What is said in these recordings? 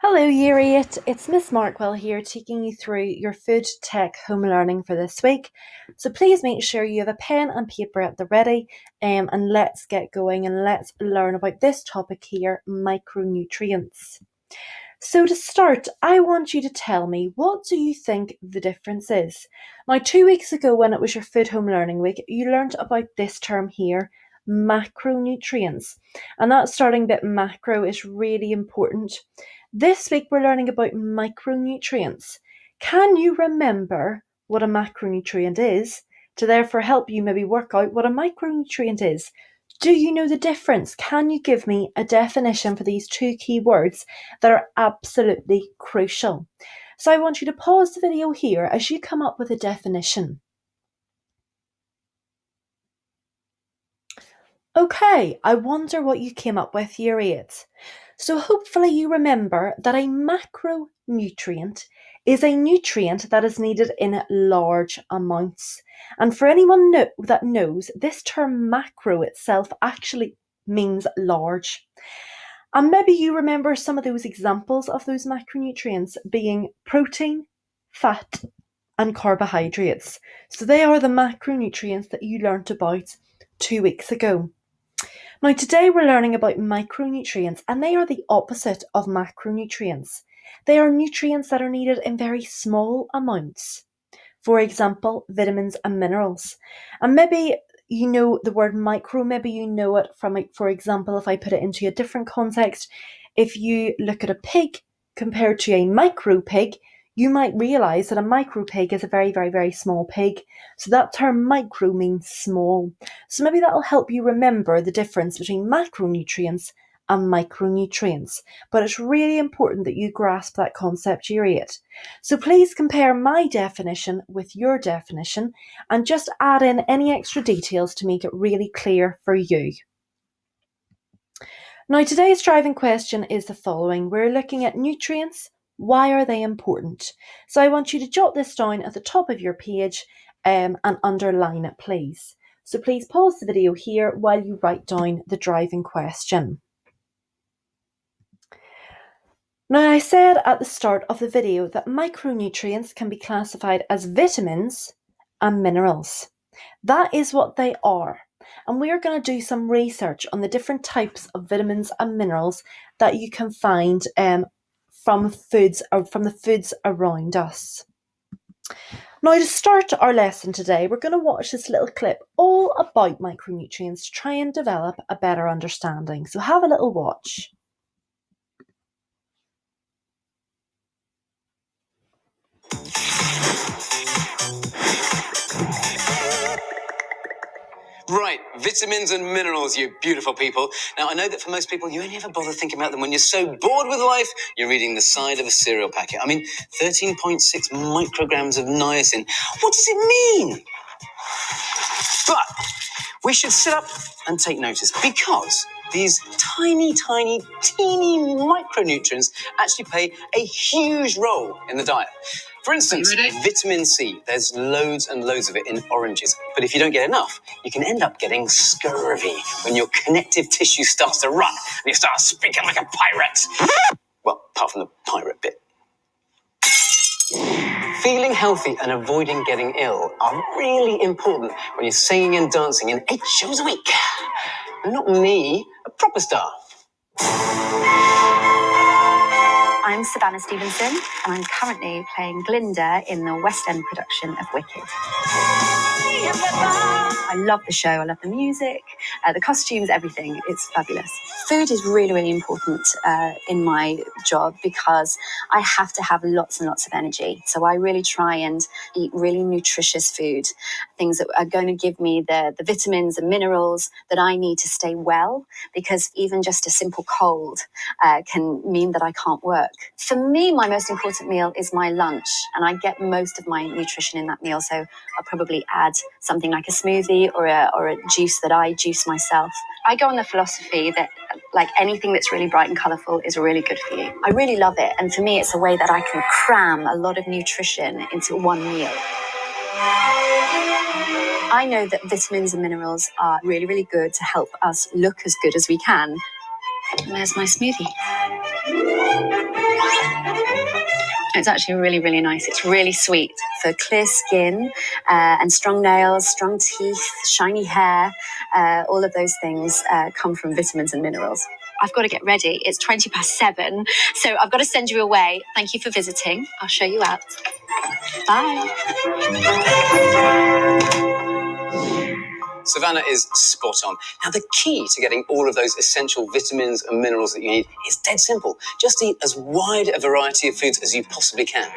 Hello, Year 8. It's Miss Markwell here taking you through your food tech home learning for this week. So please make sure you have a pen and paper at the ready and let's get going and let's learn about this topic here, micronutrients. So to start, I want you to tell me, what do you think the difference is? Now, 2 weeks ago when it was your food home learning week, you learned about this term here, macronutrients. And that starting bit macro is really important. This week we're learning about micronutrients. Can you remember what a macronutrient is? To therefore help you maybe work out what a micronutrient is. Do you know the difference? Can you give me a definition for these two key words that are absolutely crucial? So I want you to pause the video here as you come up with a definition. Okay, I wonder what you came up with, Year 8. So hopefully you remember that a macronutrient is a nutrient that is needed in large amounts. And for anyone that knows, this term macro itself actually means large. And maybe you remember some of those examples of those macronutrients being protein, fat, and carbohydrates. So they are the macronutrients that you learnt about 2 weeks ago. Now today we're learning about micronutrients, and they are the opposite of macronutrients. They are nutrients that are needed in very small amounts. For example, vitamins and minerals. And maybe you know the word micro, maybe you know it from, for example, if I put it into a different context, if you look at a pig compared to a micro pig, you might realise that a micro pig is a very, very, very small pig. So that term micro means small. So maybe that'll help you remember the difference between macronutrients and micronutrients. But it's really important that you grasp that concept, Year 8. So please compare my definition with your definition and just add in any extra details to make it really clear for you. Now today's driving question is the following. We're looking at nutrients. Why are they important? So I want you to jot this down at the top of your page and underline it, please. So please pause the video here while you write down the driving question. Now, I said at the start of the video that micronutrients can be classified as vitamins and minerals. That is what they are. And we are going to do some research on the different types of vitamins and minerals that you can find from the foods around us. Now, to start our lesson today, we're going to watch this little clip all about micronutrients to try and develop a better understanding. So have a little watch. Right, vitamins and minerals, you beautiful people. Now, I know that for most people, you only ever bother thinking about them when you're so bored with life, you're reading the side of a cereal packet. I mean, 13.6 micrograms of niacin. What does it mean? But we should sit up and take notice, because these tiny, tiny, teeny micronutrients actually play a huge role in the diet. For instance, vitamin C, there's loads and loads of it in oranges. But if you don't get enough, you can end up getting scurvy when your connective tissue starts to rot and you start speaking like a pirate. Well, apart from the pirate bit. Feeling healthy and avoiding getting ill are really important when you're singing and dancing in 8 shows a week. Not me, a proper star. I'm Savannah Stevenson, and I'm currently playing Glinda in the West End production of Wicked. I love the show, I love the music, the costumes, everything. It's fabulous. Food is really, really important in my job because I have to have lots and lots of energy. So I really try and eat really nutritious food, things that are going to give me the vitamins and minerals that I need to stay well, because even just a simple cold can mean that I can't work. For me, my most important meal is my lunch, and I get most of my nutrition in that meal. So I'll probably add something like a smoothie or a juice that I juice myself. I go on the philosophy that like anything that's really bright and colourful is really good for you. I really love it, and for me it's a way that I can cram a lot of nutrition into one meal. I know that vitamins and minerals are really, really good to help us look as good as we can. And there's my smoothie. It's actually really, really nice. It's really sweet for clear skin and strong nails, strong teeth, shiny hair. All of those things come from vitamins and minerals. I've got to get ready. It's 7:20, so I've got to send you away. Thank you for visiting. I'll show you out. Bye. Savannah is spot on. Now, the key to getting all of those essential vitamins and minerals that you need is dead simple. Just eat as wide a variety of foods as you possibly can.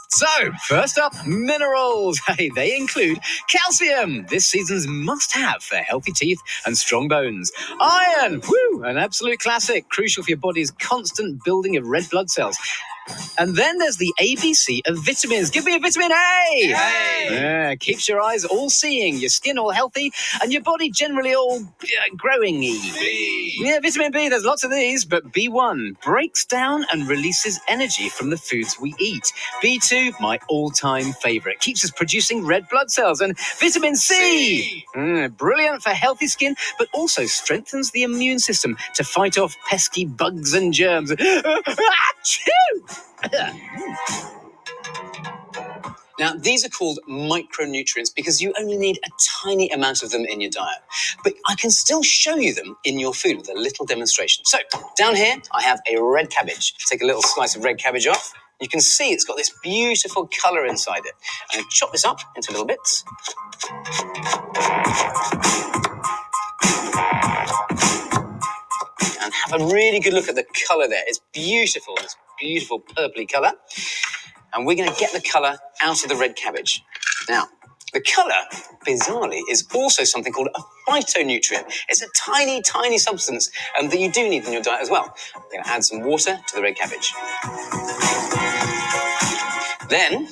So, first up, minerals. Hey, they include calcium, this season's must-have for healthy teeth and strong bones. Iron, an absolute classic, crucial for your body's constant building of red blood cells. And then there's the ABC of vitamins. Give me a vitamin A! Yeah, keeps your eyes all seeing, your skin all healthy, and your body generally all growing-y. B. Yeah, vitamin B, there's lots of these, but B1 breaks down and releases energy from the foods we eat. B2, my all-time favourite, keeps us producing red blood cells. And vitamin C! Brilliant for healthy skin, but also strengthens the immune system to fight off pesky bugs and germs. Achoo! Now, these are called micronutrients because you only need a tiny amount of them in your diet. But I can still show you them in your food with a little demonstration. So, down here, I have a red cabbage. Take a little slice of red cabbage off. You can see it's got this beautiful colour inside it. I'm going to chop this up into little bits. And have a really good look at the colour there. It's beautiful, this beautiful purpley colour. And we're going to get the colour out of the red cabbage. Now, the colour, bizarrely, is also something called a phytonutrient. It's a tiny, tiny substance that you do need in your diet as well. We're going to add some water to the red cabbage. Then,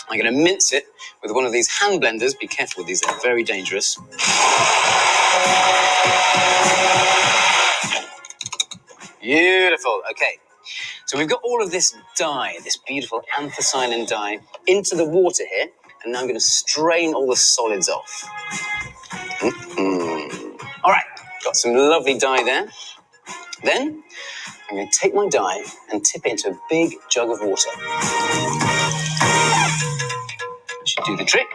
I'm going to mince it with one of these hand blenders. Be careful with these, they're very dangerous. Beautiful, okay. So we've got all of this dye, this beautiful anthocyanin dye, into the water here, and now I'm going to strain all the solids off. All right, got some lovely dye there. Then I'm going to take my dye and tip it into a big jug of water. Should do the trick.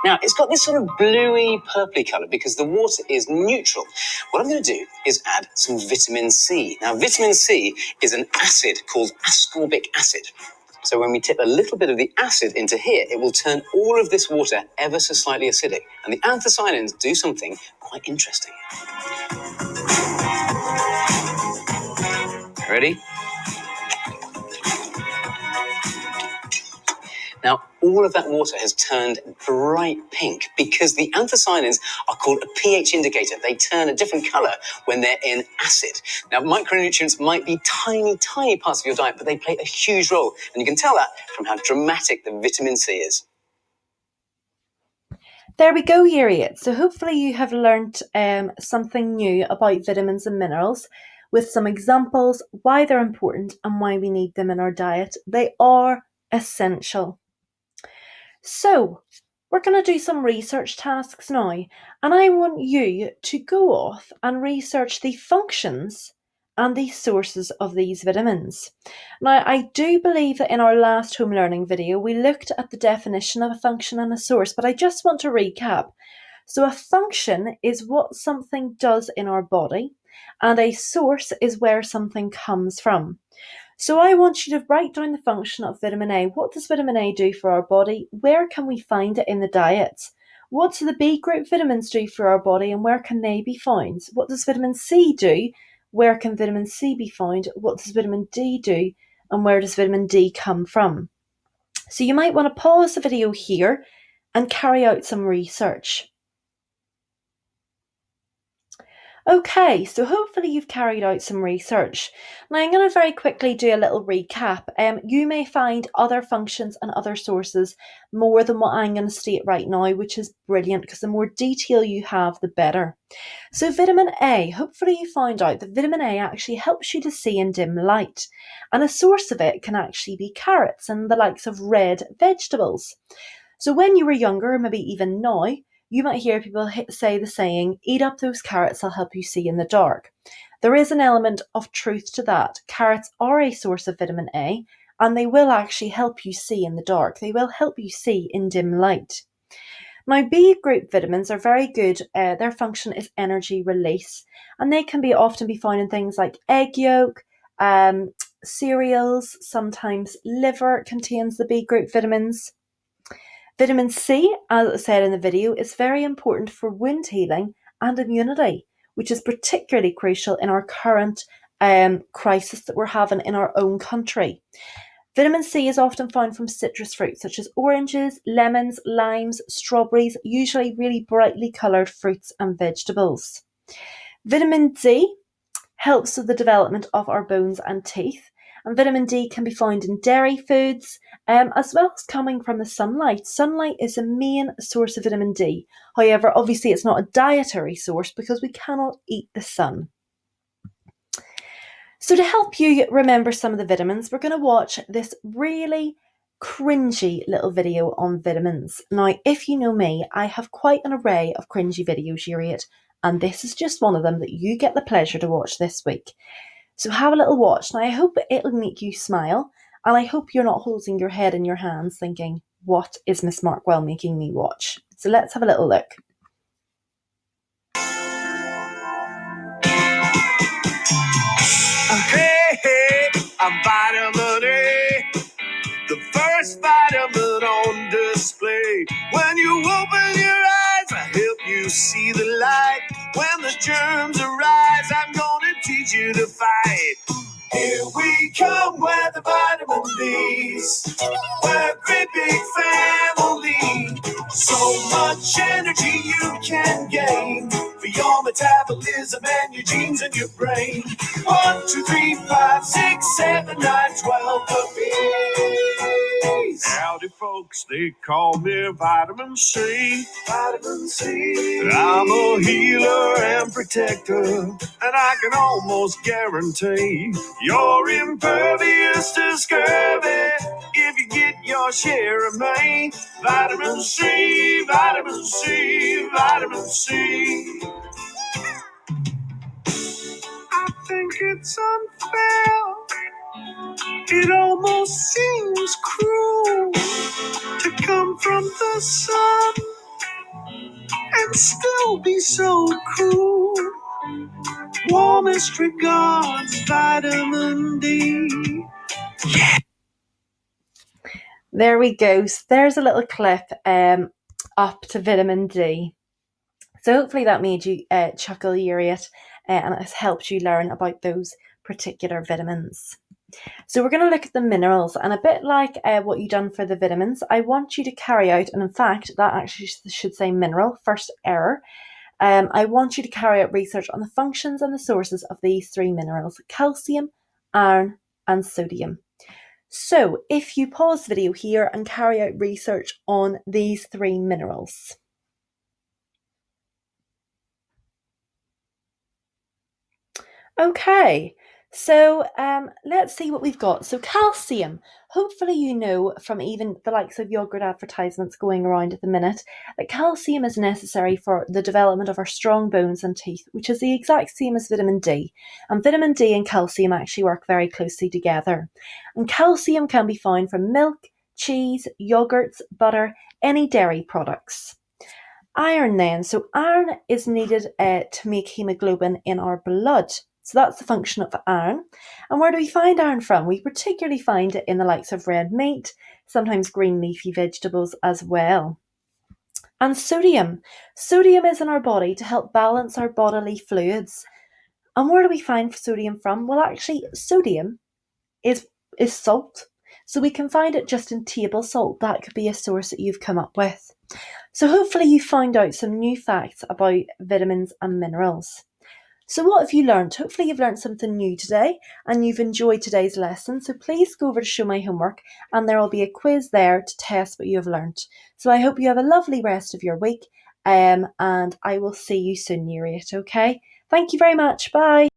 Now, it's got this sort of bluey, purpley colour because the water is neutral. What I'm going to do is add some vitamin C. Now, vitamin C is an acid called ascorbic acid. So when we tip a little bit of the acid into here, it will turn all of this water ever so slightly acidic. And the anthocyanins do something quite interesting. Ready? Now, all of that water has turned bright pink because the anthocyanins are called a pH indicator. They turn a different colour when they're in acid. Now, micronutrients might be tiny, tiny parts of your diet, but they play a huge role. And you can tell that from how dramatic the vitamin C is. There we go, Year 8. So hopefully you have learnt something new about vitamins and minerals with some examples, why they're important and why we need them in our diet. They are essential. So we're going to do some research tasks now, and I want you to go off and research the functions and the sources of these vitamins. Now, I do believe that in our last home learning video, we looked at the definition of a function and a source, but I just want to recap. So a function is what something does in our body, and a source is where something comes from. So I want you to write down the function of vitamin A. What does vitamin A do for our body? Where can we find it in the diet? What do the B group vitamins do for our body, and where can they be found? What does vitamin C do? Where can vitamin C be found? What does vitamin D do? And where does vitamin D come from? So you might want to pause the video here and carry out some research. Okay, so hopefully you've carried out some research. Now I'm going to very quickly do a little recap. You may find other functions and other sources more than what I'm going to state right now, which is brilliant because the more detail you have, the better. So vitamin A, hopefully you found out that vitamin A actually helps you to see in dim light. And a source of it can actually be carrots and the likes of red vegetables. So when you were younger, maybe even now, you might hear people say the saying, eat up those carrots, they'll help you see in the dark. There is an element of truth to that. Carrots are a source of vitamin A, and they will actually help you see in the dark. They will help you see in dim light. Now, B group vitamins are very good. Their function is energy release, and they can often be found in things like egg yolk, cereals. Sometimes liver contains the B group vitamins. Vitamin C, as I said in the video, is very important for wound healing and immunity, which is particularly crucial in our current crisis that we're having in our own country. Vitamin C is often found from citrus fruits such as oranges, lemons, limes, strawberries, usually really brightly coloured fruits and vegetables. Vitamin D helps with the development of our bones and teeth. And vitamin D can be found in dairy foods, as well as coming from the sunlight. Sunlight is a main source of vitamin D. However, obviously it's not a dietary source because we cannot eat the sun. So to help you remember some of the vitamins, we're going to watch this really cringy little video on vitamins. Now, if you know me, I have quite an array of cringy videos, Uriate, and this is just one of them that you get the pleasure to watch this week. So have a little watch. Now, I hope it'll make you smile, and I hope you're not holding your head in your hands thinking, what is Miss Markwell making me watch? So let's have a little look. Hey, I'm vitamin A, the first vitamin on display. When you open your eyes, I help you see the light. When the germs arise, I'm gonna teach you to fight. Here we come with the vitamin B's. We're a great big family. So much energy you can gain for your metabolism and your genes and your brain. 1, 2, 3, 5, 6, 7, 9, 12 puppies. Howdy, folks, they call me Vitamin C. Vitamin C. I'm a healer and protector, and I can almost guarantee you're impervious to scurvy if you get your share of me. Vitamin C, vitamin C, vitamin C. I think it's unfair. It almost seems cruel to come from the sun and still be so cool. Warmest regards, Vitamin D. There we go. So there's a little clip up to vitamin D. So hopefully that made you chuckle, Uriate, and it has helped you learn about those particular vitamins. So we're going to look at the minerals, and a bit like what you've done for the vitamins, I want you to carry out, and in fact that actually should say mineral, first error. I want you to carry out research on the functions and the sources of these three minerals: calcium, iron and sodium. So if you pause the video here and carry out research on these three minerals. Okay, so let's see what we've got. So calcium, hopefully you know from even the likes of yogurt advertisements going around at the minute that calcium is necessary for the development of our strong bones and teeth, which is the exact same as vitamin D. And vitamin D and calcium actually work very closely together. And calcium can be found from milk, cheese, yogurts, butter, any dairy products. Iron then, so iron is needed to make hemoglobin in our blood. So that's the function of iron. And where do we find iron from? We particularly find it in the likes of red meat, sometimes green leafy vegetables as well. And sodium. Sodium is in our body to help balance our bodily fluids. And where do we find sodium from? Well, actually, sodium is salt. So we can find it just in table salt. That could be a source that you've come up with. So hopefully you found out some new facts about vitamins and minerals. So what have you learned? Hopefully you've learned something new today and you've enjoyed today's lesson. So please go over to Show My Homework and there will be a quiz there to test what you have learned. So I hope you have a lovely rest of your week and I will see you soon, Uriate, okay? Thank you very much. Bye.